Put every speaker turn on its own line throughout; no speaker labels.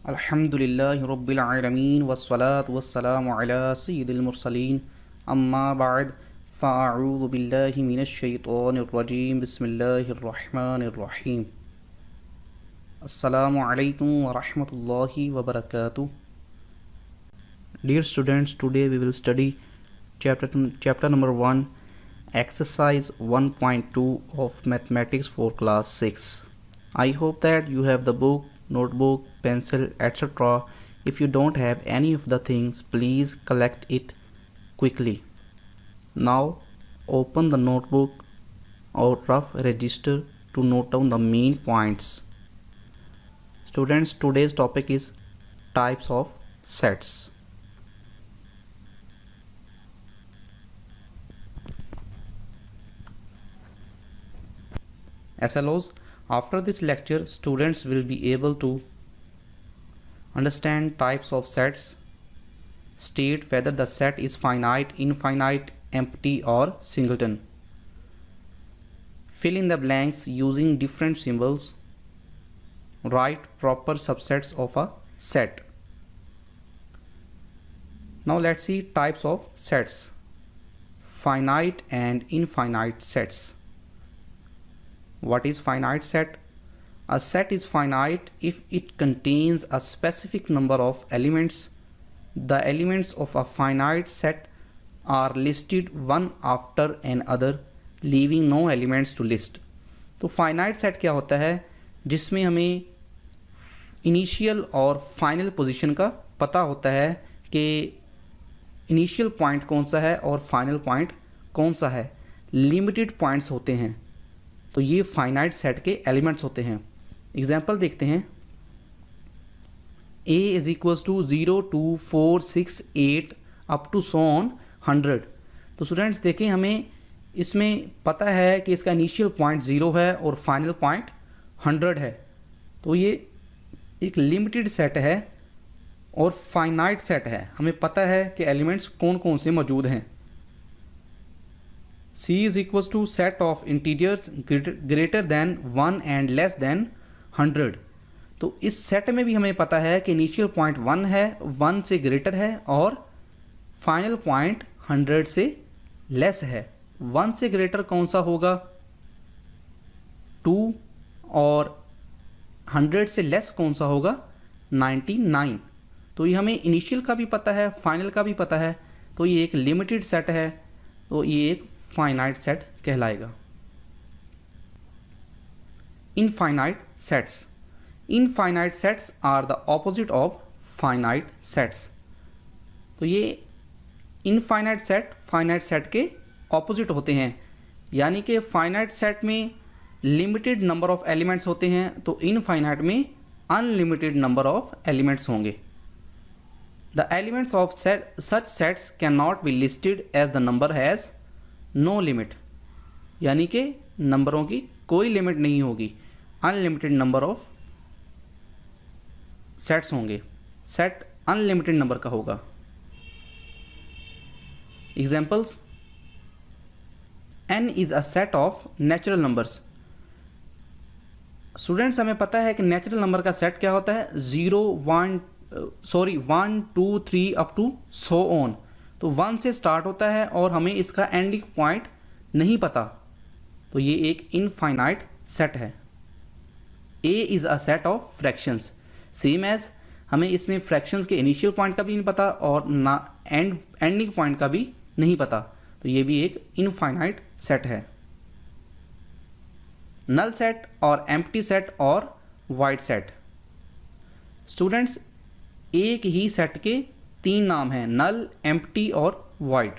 अल्हम्दुलिल्लाहि रब्बिल आलमीन वस्सलातु वस्सलामु अला सय्यिदिल मुरसलीन अम्मा बाद फ़अऊज़ु बिल्लाहि मिनश शैतानिर रजीम बिस्मिल्लाहिर रहमानिर रहीम। अस्सलामु अलैकुम व रहमतुल्लाहि व बरकातुहू। Dear students, today we will study chapter number 1, exercise 1.2 of mathematics for class 6. I hope that you have the book, notebook, pencil, etc. If you don't have any of the things, please collect it quickly. Now open the notebook or rough register to note down the main points. Students, today's topic is types of sets. SLOs. After this lecture, students will be able to understand types of sets, state whether the set is finite, infinite, empty or singleton, fill in the blanks using different symbols, write proper subsets of a set. Now let's see types of sets. Finite and infinite sets. What is finite set? A set is finite if it contains a specific number of elements. The elements of a finite set are listed one after another, leaving no elements to list. तो finite set क्या होता है? जिसमें हमें initial और final position का पता होता है कि इनिशियल पॉइंट कौन सा है और फाइनल पॉइंट कौन सा है। लिमिटेड पॉइंट्स होते हैं, तो ये फाइनाइट सेट के एलिमेंट्स होते हैं। एग्जाम्पल देखते हैं। a is equals to 0 2 4 6 8 up to so on 100। तो स्टूडेंट्स देखें, हमें इसमें पता है कि इसका इनिशियल पॉइंट 0 है और फाइनल पॉइंट 100 है। तो ये एक लिमिटेड सेट है और फाइनाइट सेट है। हमें पता है कि एलिमेंट्स कौन कौन से मौजूद हैं। C is equals to set of integers greater than 1 and less than 100। तो इस सेट में भी हमें पता है कि इनिशियल पॉइंट 1 है, 1 से ग्रेटर है और फाइनल पॉइंट 100 से लेस है। 1 से ग्रेटर कौन सा होगा? 2। और 100 से लेस कौन सा होगा? 99। तो ये हमें इनिशियल का भी पता है, फाइनल का भी पता है। तो ये एक लिमिटेड सेट है, तो ये एक फाइनाइट सेट कहलाएगा। Infinite sets. Infinite sets are the opposite of finite sets. तो ये इनफाइनाइट सेट फाइनाइट सेट के ऑपोजिट होते हैं, यानी कि फाइनाइट सेट में लिमिटेड नंबर ऑफ एलिमेंट्स होते हैं, तो इनफाइनाइट में अनलिमिटेड नंबर ऑफ एलिमेंट्स होंगे। The elements of such sets can not be listed as the number has no limit, यानी कि नंबरों की कोई लिमिट नहीं होगी। अनलिमिटेड नंबर ऑफ सेट्स होंगे। सेट अनलिमिटेड नंबर का होगा। Examples. n is a set of natural numbers. Students, हमें पता है कि नेचुरल नंबर का सेट क्या होता है? 1 2 3 अप टू सो ऑन। तो 1 से स्टार्ट होता है और हमें इसका एंडिंग पॉइंट नहीं पता, तो ये एक इनफाइनाइट सेट है। A is a set of fractions. Same as हमें इसमें फ्रैक्शंस के इनिशियल पॉइंट का भी नहीं पता और ना एंडिंग पॉइंट का भी नहीं पता, तो ये भी एक इनफाइनाइट सेट है। नल सेट और एम्प्टी सेट और वाइड सेट। स्टूडेंट्स, एक ही सेट के 3 नाम हैं, नल, एम्प्टी और void.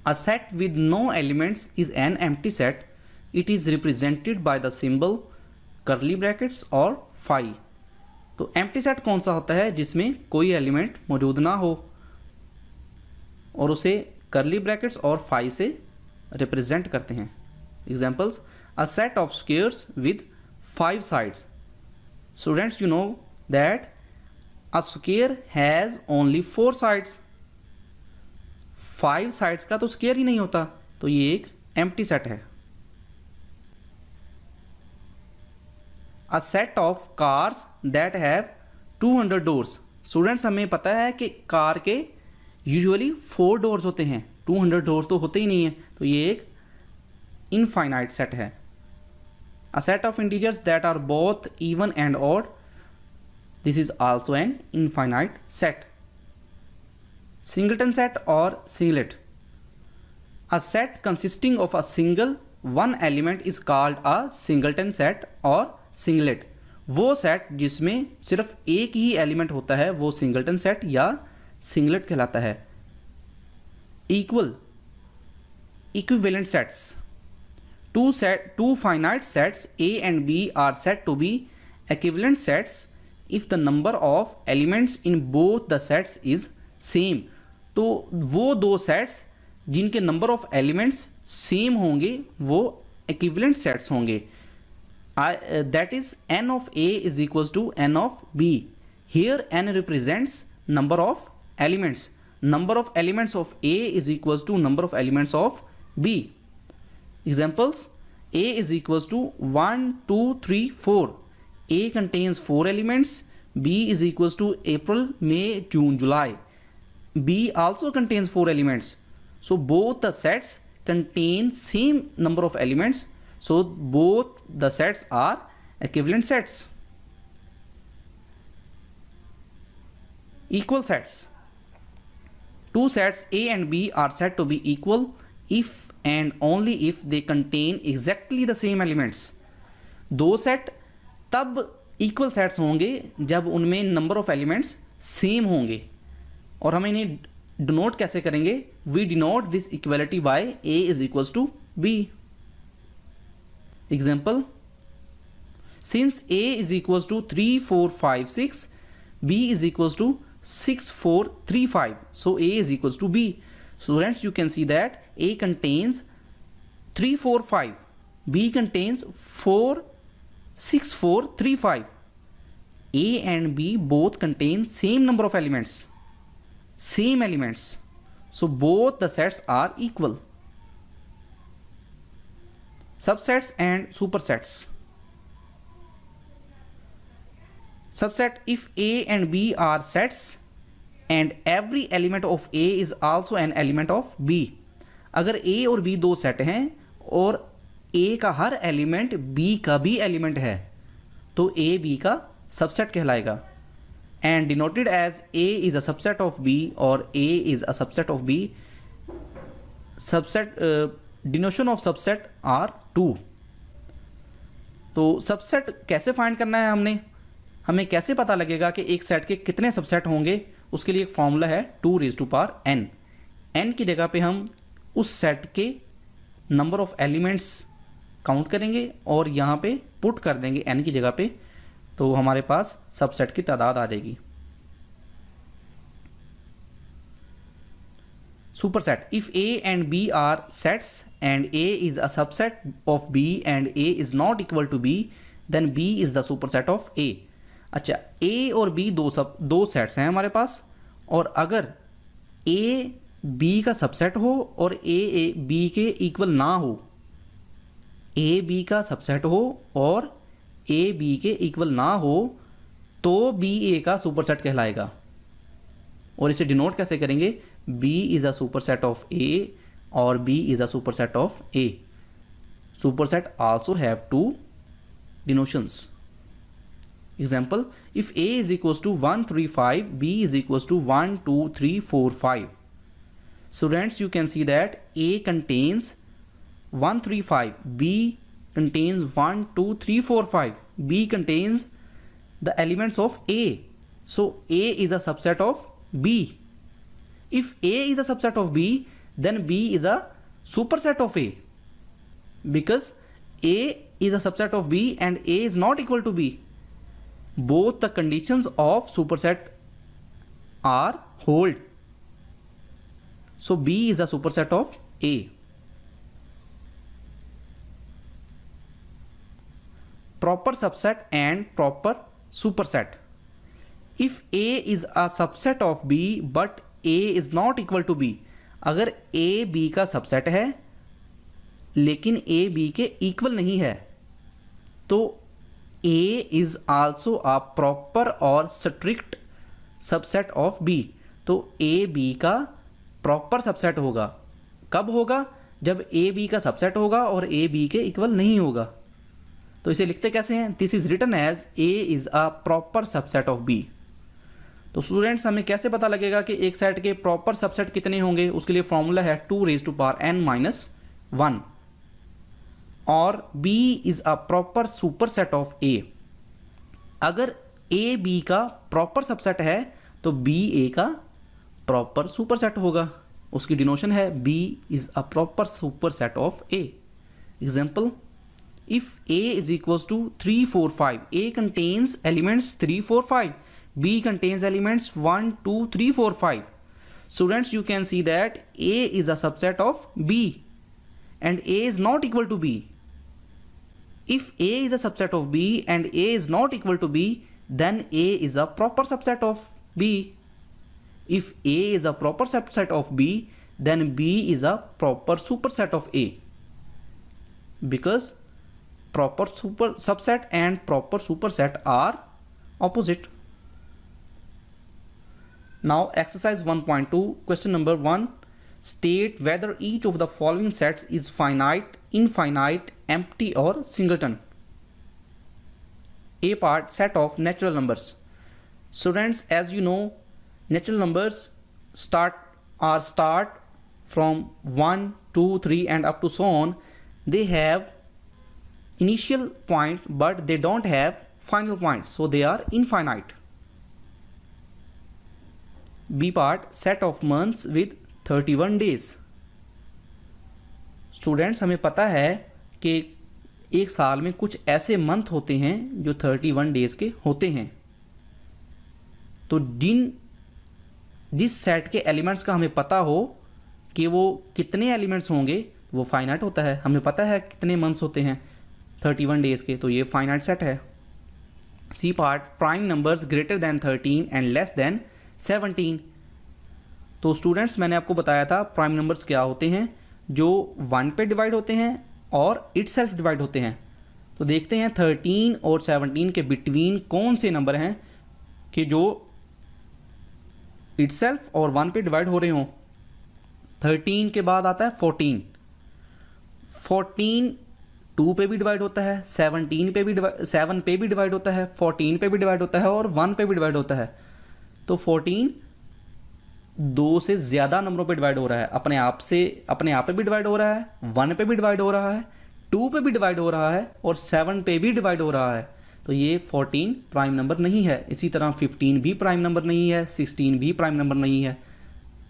A set with no elements is an empty set. It is represented by the symbol curly brackets और फाई। तो एम्प्टी सेट कौन सा होता है? जिसमें कोई एलिमेंट मौजूद ना हो और उसे करली ब्रैकेट्स और फाई से रिप्रेजेंट करते हैं। Examples. A set of squares with 5 sides. Students, you know that A square has only 4 sides। 5 sides का तो स्क्वायर ही नहीं होता, तो ये एक एम्प्टी सेट है। A set of cars that have 200 doors. Students हमें पता है कि कार के यूजुअली 4 डोर्स होते हैं, 200 डोर्स तो होते ही नहीं है, तो ये एक इनफाइनाइट सेट है। A set of integers that are both even and odd, this is also an infinite set. Singleton set और singlet. A set consisting of a single one element is called a singleton set और singlet। वो set जिसमें सिर्फ एक ही element होता है वो singleton set या सिंगलेट कहलाता है। Equivalent sets. Two finite sets A and B are said to be equivalent sets if the number of elements in both the sets is same। तो वो दो सेट्स जिनके नंबर ऑफ एलिमेंट्स सेम होंगे वो equivalent sets होंगे। That is n of A is equals to n of B। Here n represents number of elements. Number of elements of A is equals to number of elements of B। Examples, A is equals to 1 2 3 4। A contains 4 elements। B is equals to April, May, June, July। B also contains 4 elements। So both the sets contain same number of elements, so both the sets are equivalent sets। Equal sets। Two sets A and B are said to be equal if and only if they contain exactly the same elements। दो set तब equal sets होंगे जब उनमें number of elements same होंगे। और हम इन्हें denote कैसे करेंगे? We denote this equality by A is equals to B। Example, since A is equals to 3 4 5 6, B is equals to 6 4 3 5, so A is equals to B। Students, you can see that A contains 3 4 5, B contains 4 6 4 3 5। A and B both contain same number of elements, same elements, so both the sets are equal। Subsets and supersets। Subset, if A and B are sets and every element of A is also an element of B। अगर A और B दो set हैं और A का हर element B का भी element है तो A B का सबसेट कहलाएगा। And denoted as A is a subset of B और A is a subset of B। Subset denotion of subset are 2। तो सबसेट कैसे फाइंड करना है हमें कैसे पता लगेगा कि एक सेट के कितने सबसेट होंगे? उसके लिए एक फॉर्मूला है 2n। n की जगह पे हम उस सेट के नंबर ऑफ एलिमेंट्स काउंट करेंगे और यहाँ पे पुट कर देंगे n की जगह पे, तो हमारे पास सबसेट की तादाद आ जाएगी। Superset, if A and B are sets and A is a subset of B and A is not equal to B, then B is the superset of A। अच्छा, A और B दो sets हैं हमारे पास, और अगर A B का subset हो और A B के इक्वल ना हो, A B का सबसेट हो और A B के इक्वल ना हो, तो B A का सुपरसेट कहलाएगा। और इसे डिनोट कैसे करेंगे? B is a superset of A और B is a superset of A। Superset also have 2 denotations. Example, if A is equals to 1 3 5, B is equals to 1 2 3 4 5। Students, you can see that A contains 1 3 5, B contains 1 2 3 4 5, B contains the elements of A, so A is a subset of B। If A is a subset of B, then B is a superset of A, because A is a subset of B and A is not equal to B। Both the conditions of superset are hold, so B is a superset of A। Proper subset and proper superset। If A is a subset of B but A is not equal to B, अगर A B का subset है लेकिन A B के equal नहीं है, तो A is also a proper और strict subset of B। तो A B का प्रॉपर सबसेट होगा। कब होगा? जब A B का सबसेट होगा और A B के इक्वल नहीं होगा। तो इसे लिखते कैसे हैं? This is written as A is a proper subset of B। तो स्टूडेंट्स हमें कैसे पता लगेगा कि एक सेट के प्रॉपर सबसेट कितने होंगे? उसके लिए फॉर्मूला है 2n-1 और B is a proper super set of A। अगर A B का प्रॉपर सबसेट है तो B A का प्रॉपर सुपर सेट होगा। उसकी डिनोशन है B is a proper super set of A। Example, if A is equals to 3 4 5, A contains elements 3 4 5, B contains elements 1 2 3 4 5. Students, you can see that A is a subset of B and A is not equal to B. If A is a subset of B and A is not equal to B, then A is a proper subset of B. If A is a proper subset of B, then B is a proper superset of A. Because proper super subset and proper superset are opposite. Now exercise 1.2, question number 1. State whether each of the following sets is finite, infinite, empty or singleton. A part, set of natural numbers. Students, as you know, natural numbers start from 1 2 3 and up to so on. They have initial point but they don't have final point, so they are infinite. B part, set of months with 31 days. Students, हमें पता है कि एक साल में कुछ ऐसे month होते हैं जो 31 डेज के होते हैं। तो जिस सेट के एलिमेंट्स का हमें पता हो कि वो कितने एलिमेंट्स होंगे, वो फाइनाइट होता है। हमें पता है कितने मंथ्स होते हैं 31 डेज के, तो ये फाइनाइट सेट है। C part, prime numbers greater than 13 and less than 17। तो स्टूडेंट्स, मैंने आपको बताया था प्राइम नंबर्स क्या होते हैं, जो 1 पे डिवाइड होते हैं और इटसेल्फ डिवाइड होते हैं। तो देखते हैं 13 और 17 के बिटवीन कौन से नंबर हैं कि जो इटसेल्फ और 1 पे डिवाइड हो रहे हों। 13 के बाद आता है 14 2 पे भी डिवाइड होता है, 7 पे भी डिवाइड होता है, 14 पे भी डिवाइड होता है और 1 पे भी डिवाइड होता है। तो 14 2 से ज़्यादा नंबरों पे डिवाइड हो रहा है, अपने आप पे भी डिवाइड हो रहा है, 1 पे भी डिवाइड हो रहा है, 2 पे भी डिवाइड हो रहा है और 7 पे भी डिवाइड हो रहा है। तो ये 14 प्राइम नंबर नहीं है। इसी तरह 15 भी प्राइम नंबर नहीं है, 16 भी प्राइम नंबर नहीं है।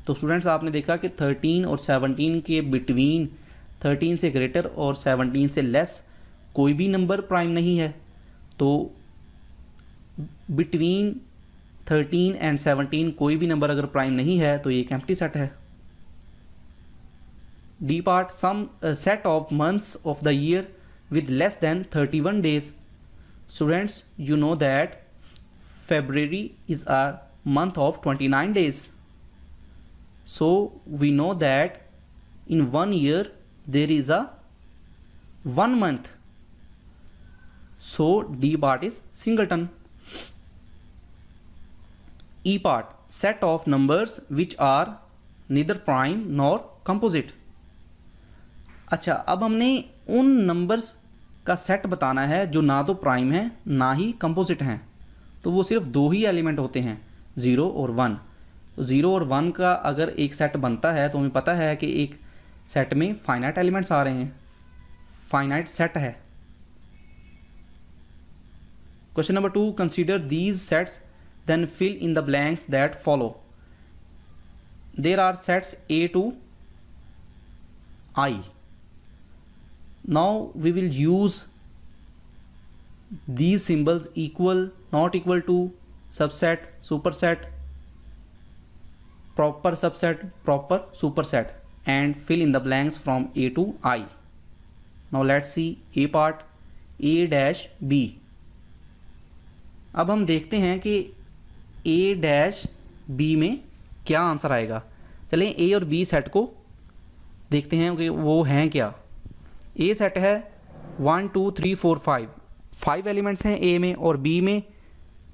तो स्टूडेंट्स, आपने देखा कि 13 और 17 के बिटवीन, 13 से ग्रेटर और 17 से लेस कोई भी नंबर प्राइम नहीं है। तो बिटवीन 13 एंड 17 कोई भी नंबर अगर प्राइम नहीं है तो ये एक एम्प्टी सेट है। D part, some set of months of the year with less than 31 days. Students, you know that February is a month of 29 days. So we know that in 1 year there is a 1 month. So D part is singleton. E part, set of numbers which are neither prime nor composite. अच्छा, अब हमने उन numbers का set बताना है जो ना तो प्राइम है ना ही कंपोजिट हैं। तो वो सिर्फ 2 ही एलिमेंट होते हैं, 0 और 1। तो 0 और 1 का अगर एक सेट बनता है तो हमें पता है कि एक सेट में फाइनाइट एलिमेंट्स आ रहे हैं, फाइनाइट सेट है। Question number 2, consider these sets then fill in the blanks that follow. There are sets A to I. Now we will use these symbols equal, not equal to, subset, superset, proper subset, proper superset, and fill in the blanks from A to I. Now let's see A part, A dash B. अब हम देखते हैं कि A dash B में क्या answer आएगा। चलें A और B सेट को देखते हैं कि वो हैं क्या। ए सेट है 1 2 3 4 5, 5 एलिमेंट्स हैं ए में और बी में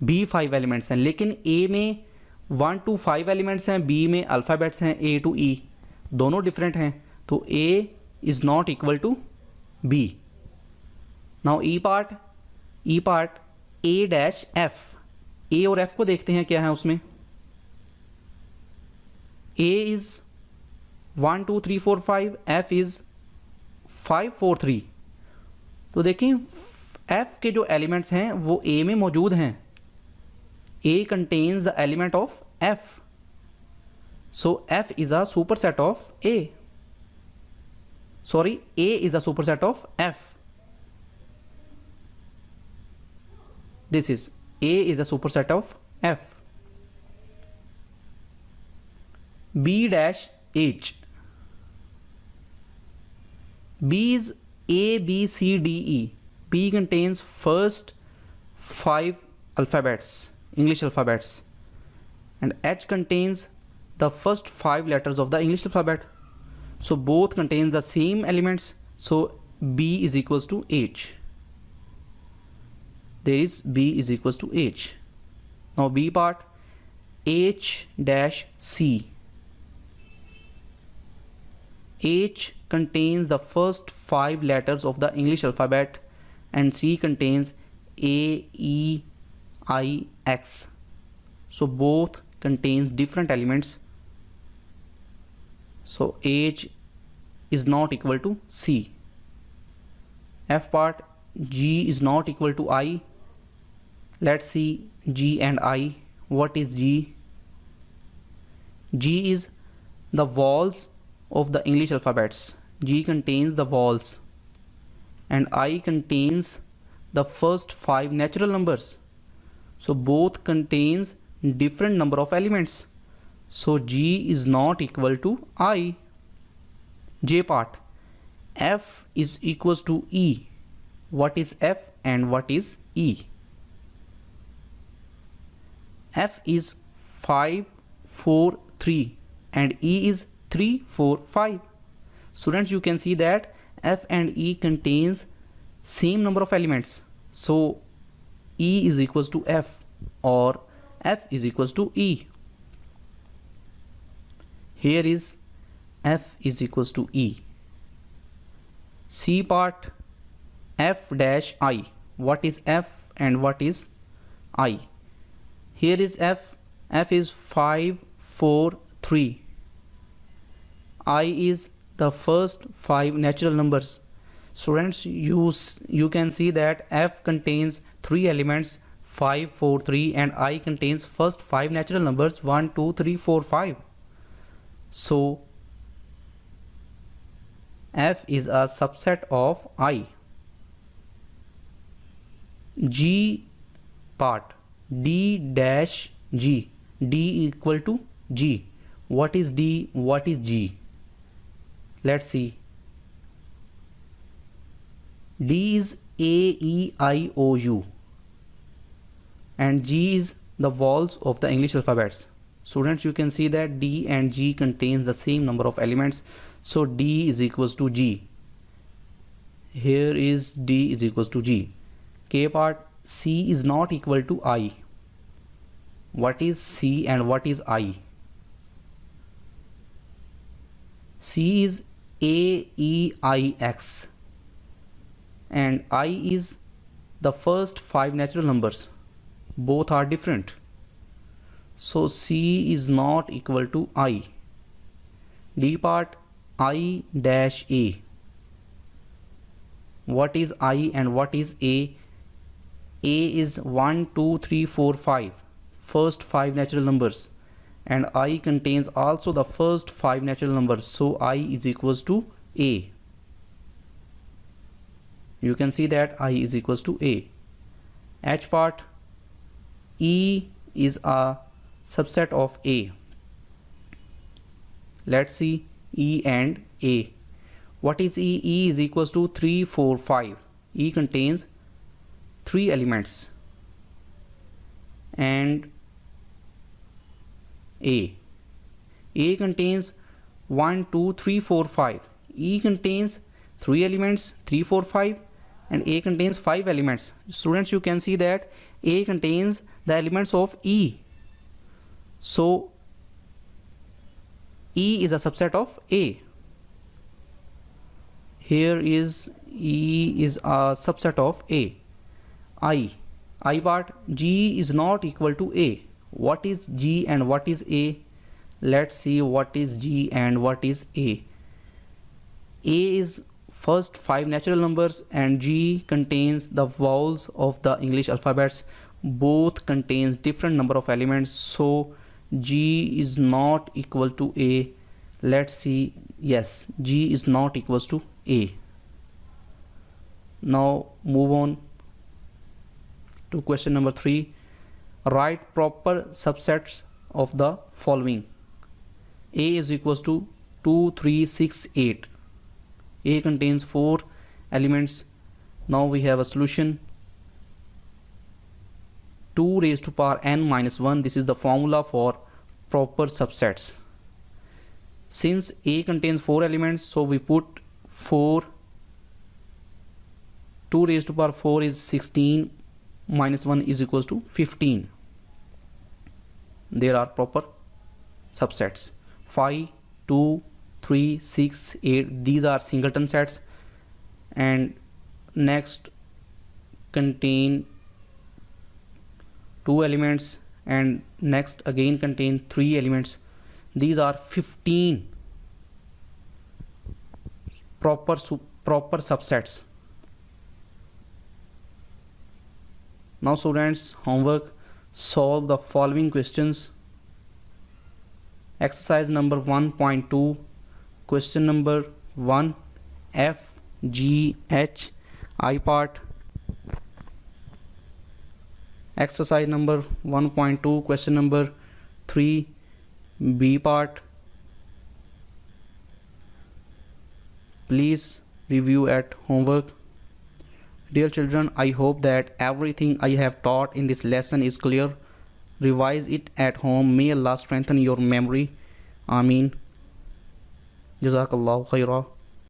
भी 5 एलिमेंट्स हैं, लेकिन ए में 1 to 5 एलिमेंट्स हैं, बी में अल्फ़ाबेट्स हैं ए टू ई, दोनों डिफरेंट हैं, तो A is not equal to B. Now E part A dash F, A और एफ को देखते हैं क्या है उसमें। A is 1 2 3 4 5, F is 5 4 3। तो देखें एफ के जो एलिमेंट्स हैं वो ए में मौजूद हैं। A contains the element of F, so F is a superset of A, sorry A is a superset of F. This is A is a superset of F. B dash H. B is A, B, C, D, E. B contains first 5 alphabets, English alphabets, and H contains the first 5 letters of the English alphabet. So both contains the same elements. So B is equals to H. There is B is equals to H. Now B part H dash C. H contains the first 5 letters of the English alphabet and C contains A, E, I, X. So both contains different elements. So H is not equal to C. F part G is not equal to I. Let's see G and I. What is G? G is the vowels of the English alphabets. G contains the vowels and I contains the first 5 natural numbers. So both contains different number of elements. So G is not equal to I. J part F is equals to E. What is F and what is E? F is 5 4 3 and E is 3 4 5. Students, you can see that F and E contains same number of elements. So E is equals to F or F is equals to E. Here is F is equals to E. C part F dash I. What is F and what is I? Here is F. F is 5 4 3. I is the first 5 natural numbers. Students, you can see that F contains 3 elements 5 4 3 and I contains first 5 natural numbers 1 2 3 4 5. So F is a subset of I. G part D dash G. D equal to G. What is D? What is G? Let's see. D is A, E, I, O, U and G is the vowels of the English alphabets. Students, you can see that D and G contains the same number of elements. So D is equals to G. Here is D is equals to G. K part C is not equal to I. What is C and what is I? C is A, E, I, X and I is the first 5 natural numbers. Both are different. So C is not equal to I. D part I dash A. What is I and what is A? A is 1 2 3 4 5, first 5 natural numbers and I contains also the first 5 natural numbers. So I is equals to A. You can see that I is equals to A. H part E is a subset of A. Let's see E and A. What is E? E is equals to 3 4 5. E contains 3 elements and A. A contains 1 2 3 4 5. E contains 3 elements 3 4 5 and A contains 5 elements. Students, you can see that A contains the elements of E. So E is a subset of A. Here is E is a subset of A. I part, G is not equal to A. What is G and what is A? Let's see what is G and what is A. A is first 5 natural numbers and G contains the vowels of the English alphabets. Both contains different number of elements, so G is not equal to A. Let's see. Yes, G is not equals to A. Now move on to question number 3. Write proper subsets of the following. A is equals to 2, 3, 6, 8. A contains 4 elements. Now we have a solution. 2 raised to power n minus 1. This is the formula for proper subsets. Since A contains 4 elements, so we put 4. 2 raised to power 4 is 16 minus 1 is equals to 15. There are proper subsets. 5, 2, 3, 6, 8. These are singleton sets, and next contain 2 elements, and next again contain 3 elements. These are 15 proper subsets. Now students, homework: solve the following questions. Exercise number 1.2, question number 1, F, G, H, I part. Exercise number 1.2, question number 3, B part. Please review at homework. Dear children, I hope that everything I have taught in this lesson is clear. Revise it at home. May Allah strengthen your memory. Ameen. Jazakallahu khairah.